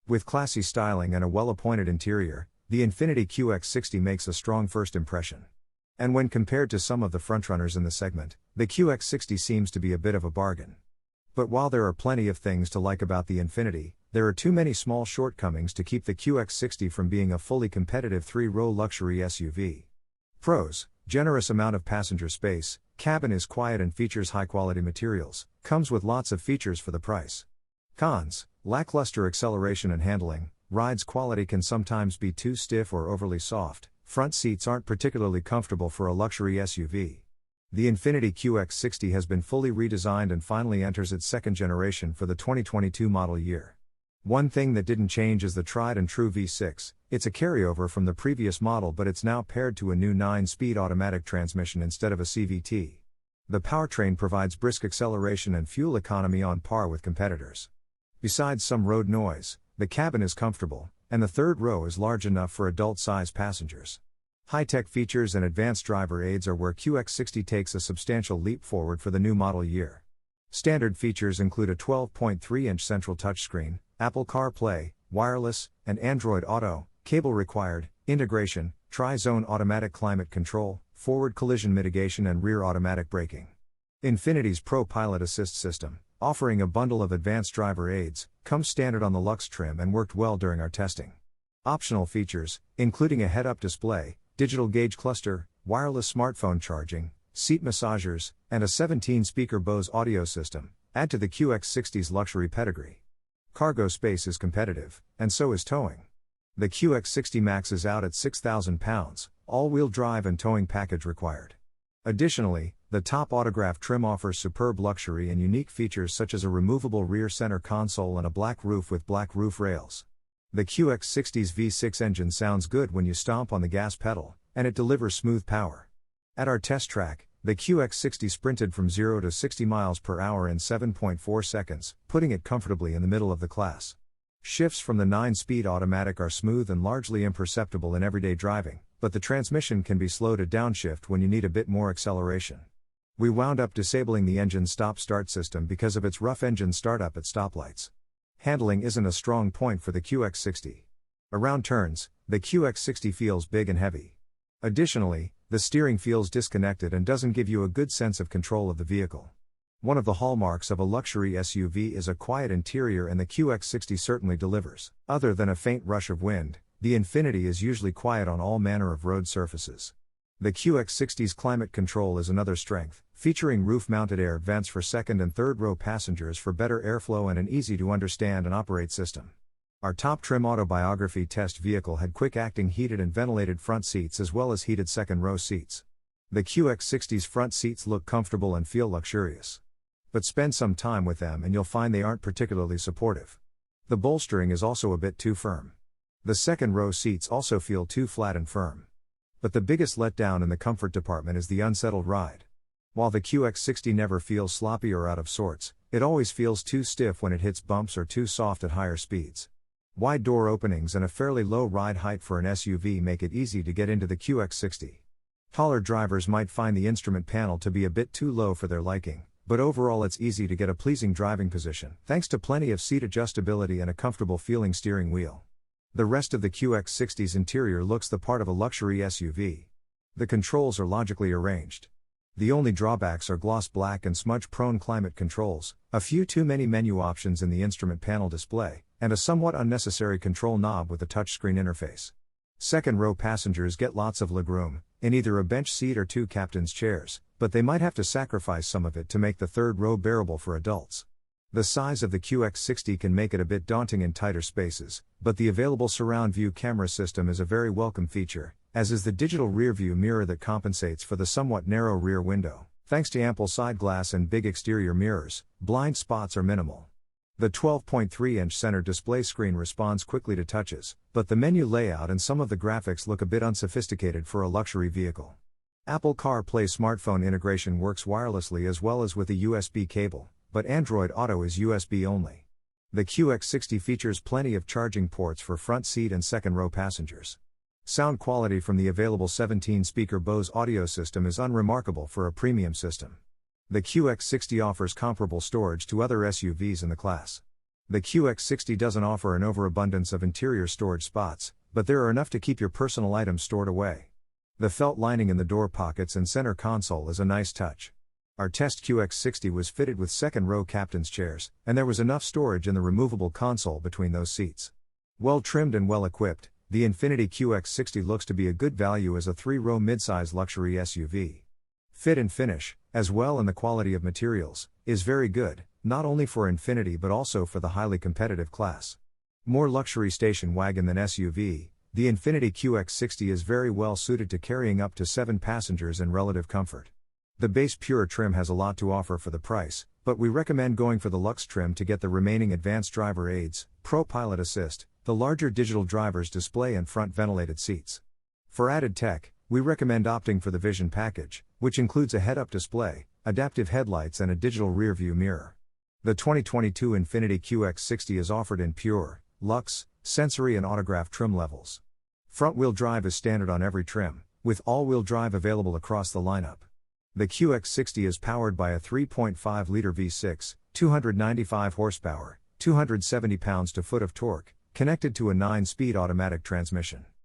With classy styling and a well-appointed interior, the Infiniti QX-60 makes a strong first impression. And when compared to some of the frontrunners in the segment, the QX-60 seems to be a bit of a bargain. But while there are plenty of things to like about the Infiniti, there are too many small shortcomings to keep the QX-60 from being a fully competitive 3-row luxury SUV. Pros: generous amount of passenger space, cabin is quiet and features high-quality materials, comes with lots of features for the price. Cons: lackluster acceleration and handling, rides quality can sometimes be too stiff or overly soft, front seats aren't particularly comfortable for a luxury SUV. The Infiniti QX60 has been fully redesigned and finally enters its second generation for the 2022 model year. One thing that didn't change is the tried and true V6, it's a carryover from the previous model but it's now paired to a new 9-speed automatic transmission instead of a CVT. The powertrain provides brisk acceleration and fuel economy on par with competitors. Besides some road noise, the cabin is comfortable, and the third row is large enough for adult-sized passengers. High-tech features and advanced driver aids are where QX60 takes a substantial leap forward for the new model year. Standard features include a 12.3-inch central touchscreen, Apple CarPlay, wireless, and Android Auto, cable required, integration, tri-zone automatic climate control, forward collision mitigation and rear automatic braking. Infiniti's Pro Pilot Assist system, offering a bundle of advanced driver aids, comes standard on the Luxe trim and worked well during our testing. Optional features, including a head-up display, digital gauge cluster, wireless smartphone charging, seat massagers, and a 17-speaker Bose audio system, add to the QX60's luxury pedigree. Cargo space is competitive, and so is towing. The QX60 maxes out at 6,000 pounds, all-wheel drive and towing package required. Additionally, the top autograph trim offers superb luxury and unique features such as a removable rear center console and a black roof with black roof rails. The QX60's V6 engine sounds good when you stomp on the gas pedal, and it delivers smooth power. At our test track, the QX60 sprinted from 0 to 60 miles per hour in 7.4 seconds, putting it comfortably in the middle of the class. Shifts from the 9-speed automatic are smooth and largely imperceptible in everyday driving, but the transmission can be slow to downshift when you need a bit more acceleration. We wound up disabling the engine stop-start system because of its rough engine startup at stoplights. Handling isn't a strong point for the QX60. Around turns, the QX60 feels big and heavy. Additionally, the steering feels disconnected and doesn't give you a good sense of control of the vehicle. One of the hallmarks of a luxury SUV is a quiet interior, and the QX60 certainly delivers. Other than a faint rush of wind, the Infiniti is usually quiet on all manner of road surfaces. The QX60's climate control is another strength, featuring roof-mounted air vents for second and third row passengers for better airflow and an easy-to-understand and operate system. Our top trim autobiography test vehicle had quick-acting heated and ventilated front seats as well as heated second-row seats. The QX60's front seats look comfortable and feel luxurious. But spend some time with them and you'll find they aren't particularly supportive. The bolstering is also a bit too firm. The second-row seats also feel too flat and firm. But the biggest letdown in the comfort department is the unsettled ride. While the QX60 never feels sloppy or out of sorts, it always feels too stiff when it hits bumps or too soft at higher speeds. Wide door openings and a fairly low ride height for an SUV make it easy to get into the QX60. Taller drivers might find the instrument panel to be a bit too low for their liking, but overall it's easy to get a pleasing driving position, thanks to plenty of seat adjustability and a comfortable feeling steering wheel. The rest of the QX60's interior looks the part of a luxury SUV. The controls are logically arranged. The only drawbacks are gloss black and smudge-prone climate controls, a few too many menu options in the instrument panel display, and a somewhat unnecessary control knob with a touchscreen interface. Second-row passengers get lots of legroom, in either a bench seat or two captain's chairs, but they might have to sacrifice some of it to make the third row bearable for adults. The size of the QX60 can make it a bit daunting in tighter spaces, but the available surround view camera system is a very welcome feature, as is the digital rear-view mirror that compensates for the somewhat narrow rear window. Thanks to ample side glass and big exterior mirrors, blind spots are minimal. The 12.3-inch center display screen responds quickly to touches, but the menu layout and some of the graphics look a bit unsophisticated for a luxury vehicle. Apple CarPlay smartphone integration works wirelessly as well as with a USB cable, but Android Auto is USB only. The QX60 features plenty of charging ports for front seat and second row passengers. Sound quality from the available 17-speaker Bose audio system is unremarkable for a premium system. The QX60 offers comparable storage to other SUVs in the class. The QX60 doesn't offer an overabundance of interior storage spots, but there are enough to keep your personal items stored away. The felt lining in the door pockets and center console is a nice touch. Our test QX60 was fitted with second-row captain's chairs, and there was enough storage in the removable console between those seats. Well trimmed and well equipped, the Infiniti QX60 looks to be a good value as a 3-row midsize luxury SUV. Fit and finish, as well and the quality of materials, is very good, not only for Infiniti but also for the highly competitive class. More luxury station wagon than SUV, the Infiniti QX60 is very well suited to carrying up to 7 passengers in relative comfort. The base Pure trim has a lot to offer for the price, but we recommend going for the Luxe trim to get the remaining advanced driver aids, Pro Pilot Assist, the larger digital driver's display and front ventilated seats. For added tech, we recommend opting for the Vision package, which includes a head-up display, adaptive headlights and a digital rear-view mirror. The 2022 Infiniti QX60 is offered in Pure, Luxe, Sensory and Autograph trim levels. Front-wheel drive is standard on every trim, with all-wheel drive available across the lineup. The QX60 is powered by a 3.5-liter V6, 295 horsepower, 270 pounds-to-foot of torque, connected to a 9-speed automatic transmission.